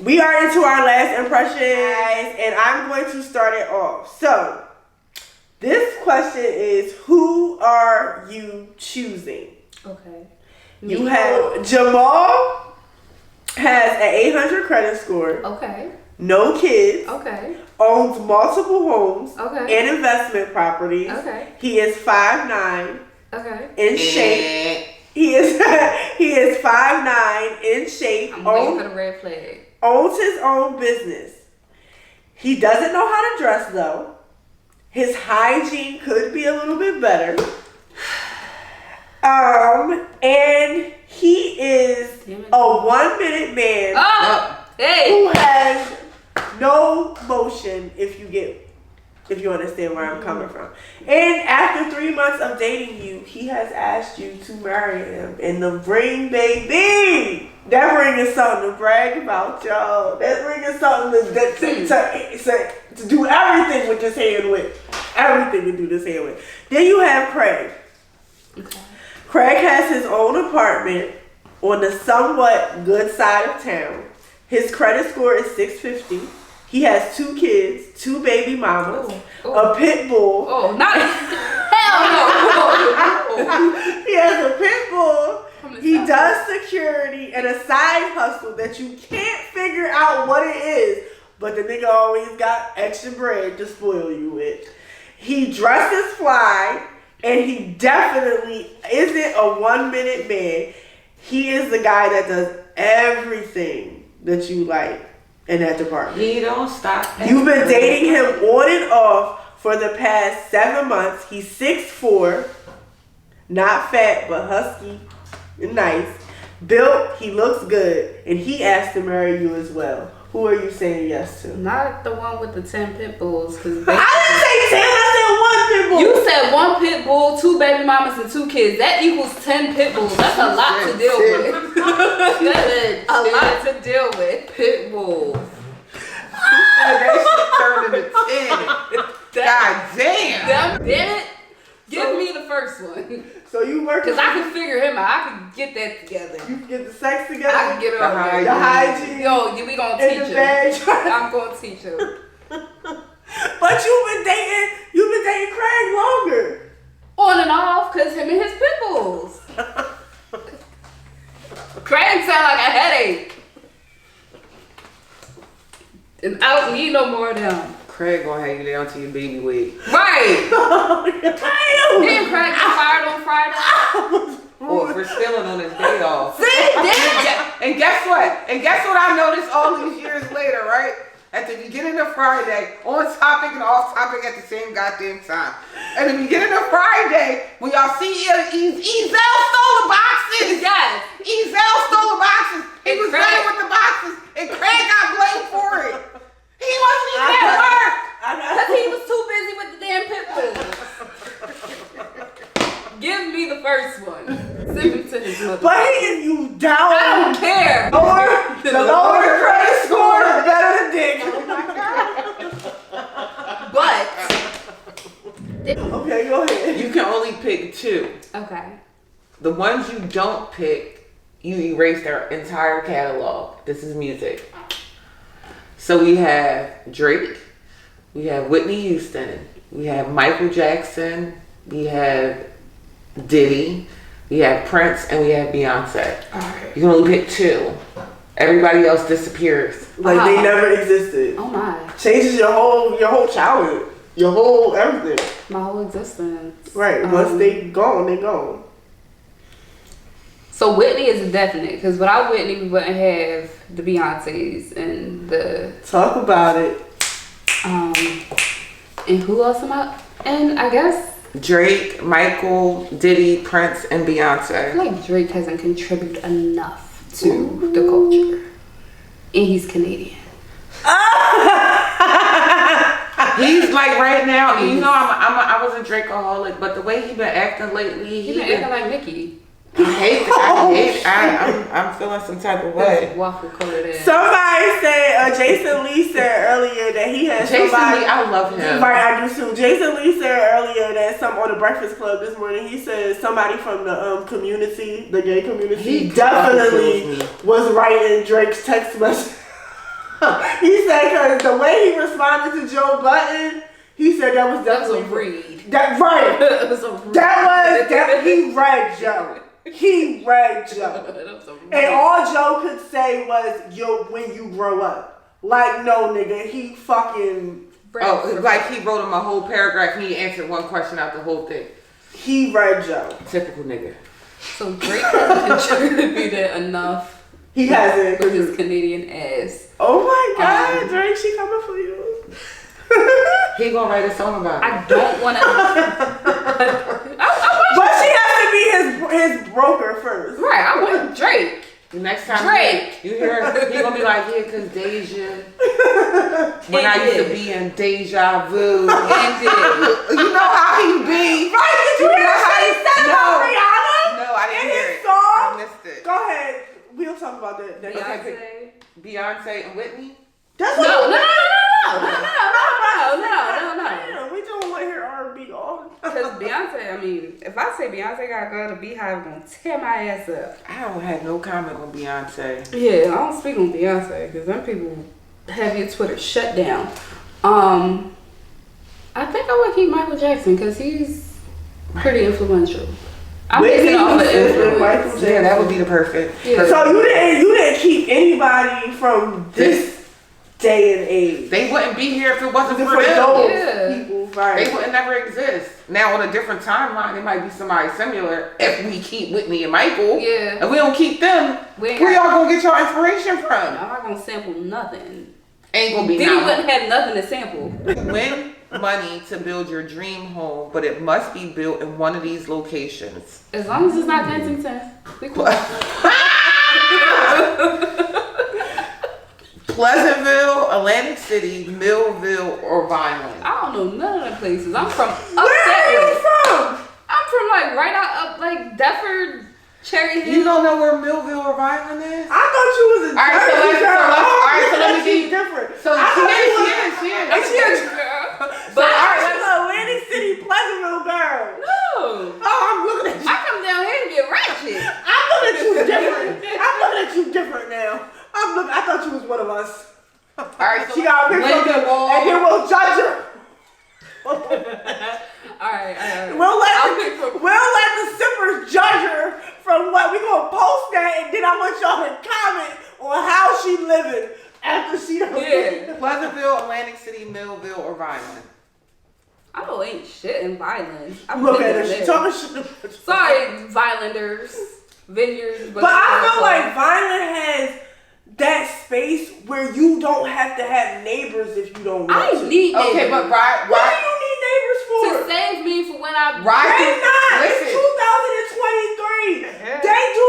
We are into our last impressions, and I'm going to start it off. So, this question is, who are you choosing? Okay. You have Jamal has an 800 credit score. Okay. No kids. Okay. Owns multiple homes. Okay. And investment properties. Okay. He is 5'9". Okay. In shape. He is 5'9", in shape. I'm waiting for the red flag. Owns his own business. He doesn't know how to dress though. His hygiene could be a little bit better. And he is a 1 minute man who has no motion, if you understand where I'm coming from. And after 3 months of dating you, he has asked you to marry him. And the ring, baby, that ring is something to brag about, y'all. That ring is something to do everything with this hand with. Everything to do this hand with. Then you have Craig. Okay. Craig has his own apartment on the somewhat good side of town. His credit score is 650. He has 2 kids, 2 baby mamas, a pit bull. Oh, not hell no! He has a pit bull. He does security and a side hustle that you can't figure out what it is, but the nigga always got extra bread to spoil you with. He dresses fly, and he definitely isn't a 1 minute man. He is the guy that does everything that you like in that department. He don't stop. You've been dating him on and off for the past 7 months. He's 6'4", not fat but husky and nice. Built, he looks good, and he asked to marry you as well. Who are you saying yes to? Not the one with the 10 pit bulls. I didn't say 10, I said 1 pit bull. You said 1 pit bull, 2 baby mamas, and 2 kids. That equals 10 pit bulls. That's a lot to deal with. That's a lot to deal with. Pit bulls. That shit turned into 10. God damn. Damn it. Give me the first one. So you working? Because I can figure him out. I can get that together. You can get the sex together? I can get it all together. The hygiene. Yo, we gonna teach him. I'm gonna teach him. But you've been dating Craig longer. On and off, because him and his pit bulls. Craig sound like a headache. And I don't need no more of them. Craig gonna have you down to your baby weight. Right. Damn, Craig got fired on Friday. Or for stealing on his day off. See, damn. And guess what? I noticed all these years later, right? At the beginning of Friday, on topic and off topic at the same goddamn time. At the beginning of Friday, when y'all see Ezel stole the boxes. Yes. Ezel stole the boxes. He And was Craig- playing with the boxes, and Craig got blamed for it. He wasn't even at work. Because he was too busy with the damn pit bulls. Give me the first one. Send him to his mother. But he, you down. I don't care. The lower the credit score, the better the dick. But. Okay, go ahead. You can only pick 2. Okay. The ones you don't pick, you erase their entire catalog. This is music. So we have Drake, we have Whitney Houston, we have Michael Jackson, we have Diddy, we have Prince, and we have Beyonce. Alright. You can only pick 2. Everybody else disappears. Like they never existed. Oh my. Changes your whole childhood, your whole everything. My whole existence. Right. Once they gone, they gone. So Whitney is a definite, because without Whitney, we wouldn't have the Beyoncés and the. Talk about it. And who else am I? And I guess. Drake, Michael, Diddy, Prince, and Beyonce. I feel like Drake hasn't contributed enough to the culture. And he's Canadian. He's like right now, you know, I was a Drakeaholic, but the way he been acting lately, He been acting like Nicki. I'm feeling some type of way. Waffle colored ass. Somebody said, Jason Lee said earlier that he had Jason somebody. Lee, I love him. Right, I do too. Jason Lee said earlier that on the Breakfast Club this morning, he said somebody from the community, the gay community, He definitely kills me. was writing Drake's text message. He said because the way he responded to Joe Budden, he said that was definitely a read. That right. That was a read. He read Joe. He read Joe. And all Joe could say was, "Yo, when you grow up." Like, no, nigga, he fucking. Like he wrote him a whole paragraph and he answered one question out the whole thing. He read Joe. Typical nigga. So Drake hasn't contributed enough. He hasn't with his Canadian ass. Oh my God, Drake, she coming for you. He gonna write a song about it. I don't want to. But she has to be his broker first. Right, I want Drake. The next time Drake. you hear, he gonna be like, yeah, cause Deja. When I used to be in Deja Vu. You know how he be. Right, did you hear how he said about Rihanna? No, I didn't hear it. Song? I missed it. Go ahead. We'll talk about that. Beyonce and Whitney? That's No. We don't want to hear R&B all. Because Beyonce, I mean, if I say Beyonce gotta go, the Beehive gonna tear my ass up. I don't have no comment on Beyonce. Yeah, I don't speak on Beyonce because them people have your Twitter shut down. I think I would keep Michael Jackson because he's pretty influential. I'm basing off of influence. Yeah, that would be the perfect. Yeah. So you didn't keep anybody from this day and age. They wouldn't be here if it wasn't for those people. Right. They would never exist. Now on a different timeline, it might be somebody similar. If we keep Whitney and Michael, yeah, and we don't keep them, where y'all gonna get your inspiration from? I'm not gonna sample nothing. Ain't gonna be. Then you wouldn't have nothing to sample. Win money to build your dream home, but it must be built in one of these locations. As long as it's not Kensington, we cool. Pleasantville, Atlantic City, Millville, or Vineland. I don't know none of the places. I'm from upstate. Where are you from? I'm from like right out up like Deptford, Cherry Hill. You don't know where Millville or Vineland is? I thought you was a so let me get you different. So she is. But I was an Atlantic City, Pleasantville girl. No. Oh, I'm looking at you. I come down here to get ratchet. I'm looking at you different. I'm looking at you different now. I thought you was one of us. Alright, so she got a picture of you, and then we'll judge her. Alright. We'll let the sippers judge her from what we gonna post that, and then I want y'all to comment on how she living after she done. Yeah. Pleasantville, Atlantic City, Millville, or Vineland. I don't ain't shit in Vineland. Look at her. She talking shit. Sorry, Vinelanders, Vineyards. But I feel like Vineland has that space where you don't have to have neighbors if you don't want to. I need neighbors. Okay, but what do you need neighbors for? To save me for when I They're not. It's 2023. They do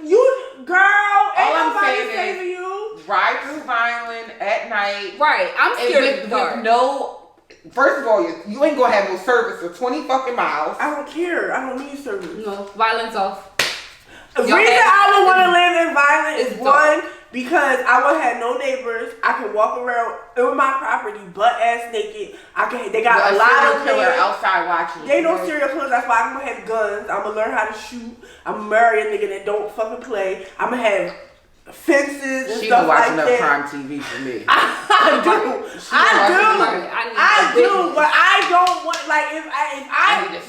you girl. Ain't nobody saving you. Ride through Vineland at night. Right. I'm scared of the dark. First of all, you ain't gonna have no service for 20 fucking miles. I don't care. I don't need service. No, Violence off. The reason I would want to live in Vineland is one, because I would have no neighbors. I can walk around in my property butt ass naked. They got a lot of killer outside watching. They no serial killers. That's why I'm gonna have guns. I'm gonna learn how to shoot. I'm gonna marry a nigga that don't fucking play. I'm gonna have fences and stuff like that. She watching Prime TV for me. I do, but I don't want, like, if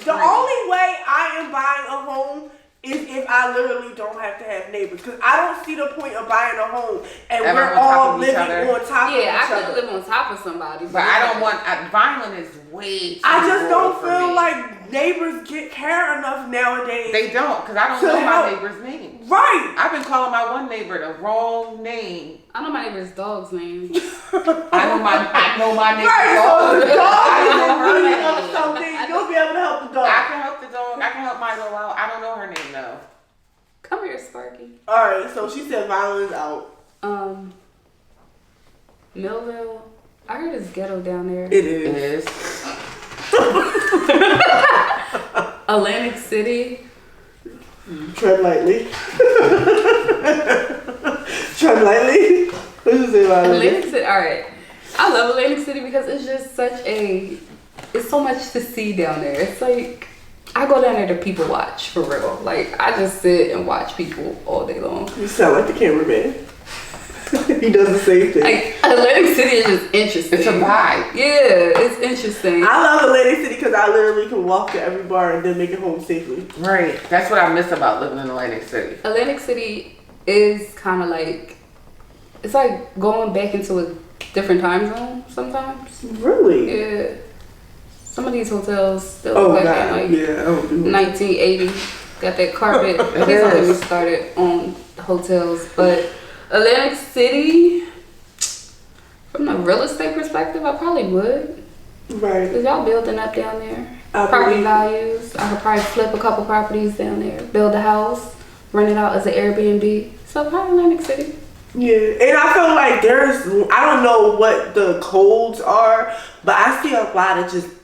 the only way I am buying a home is if I literally don't have to have neighbors, because I don't see the point of buying a home and we're all living on top of each other. Yeah, I could live on top of somebody, but I don't want. Vineland is way too I just don't feel like neighbors care enough nowadays. They don't, because I don't know my neighbor's name. Right. I've been calling my one neighbor the wrong name. I know my neighbor's dog's name. I know my neighbor's right, dog. So the dog I is know her in need name. of something. You'll be able to help the dog. I can help the dog. I can help Milo out. I don't know her name though. Come here, Sparky. Alright, so she said Violence out. Millville. I heard it's ghetto down there. It is. Atlantic City. Tread lightly. Tread lightly. What did you say about Atlantic City? Alright. I love Atlantic City because it's just it's so much to see down there. It's like, I go down there to people watch, for real. Like, I just sit and watch people all day long. You sound like the cameraman. He does the same thing. Like, Atlantic City is just interesting. It's a vibe. Yeah, it's interesting. I love Atlantic City because I literally can walk to every bar and then make it home safely. Right. That's what I miss about living in Atlantic City. Atlantic City is kind of like, it's like going back into a different time zone sometimes. Really? Yeah. Some of these hotels still look like in like 1980. Got that carpet. Please don't get me started on hotels, but Atlantic City, from a real estate perspective, I probably would. Right. Cause y'all building up down there. Property values. I could probably flip a couple properties down there, build a house, rent it out as an Airbnb. So probably Atlantic City. Yeah, and I feel like I don't know what the codes are, but I see a lot of just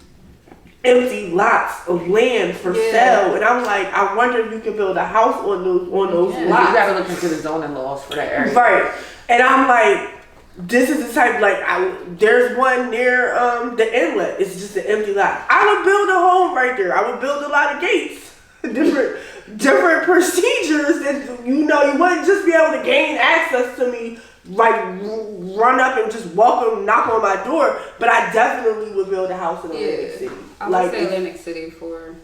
empty lots of land for sale, and I'm like, I wonder if you can build a house on those lots. You gotta look into the zoning laws for that area, right? And I'm like, this is the type, like, there's one near the inlet. It's just an empty lot. I would build a home right there. I would build a lot of gates, different procedures that you wouldn't just be able to gain access to me. Like, run up and just knock on my door, but I definitely would build a house in Atlantic City. I would say Atlantic City for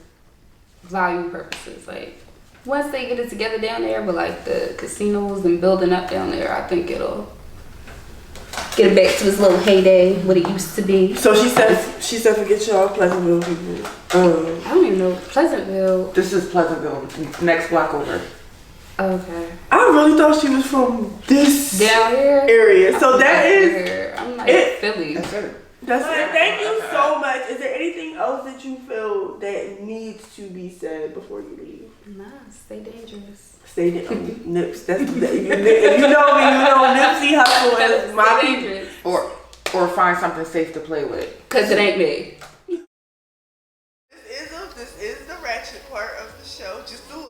value purposes. Like, once they get it together down there, but like the casinos and building up down there, I think it'll get it back to its little heyday, what it used to be. So she said forget y'all Pleasantville people. I don't even know Pleasantville. This is Pleasantville, next block over. Okay. I really thought she was from this down here area. So that is here. I'm like Philly. That's it. That's it. Thank you so much. Is there anything else that you feel that needs to be said before you leave? Nah, stay dangerous. Stay Nips. That's if you know me, you know Nipsey Hussle is my dangerous. Or find something safe to play with. Cause it ain't me. This is the ratchet part of the show. Just do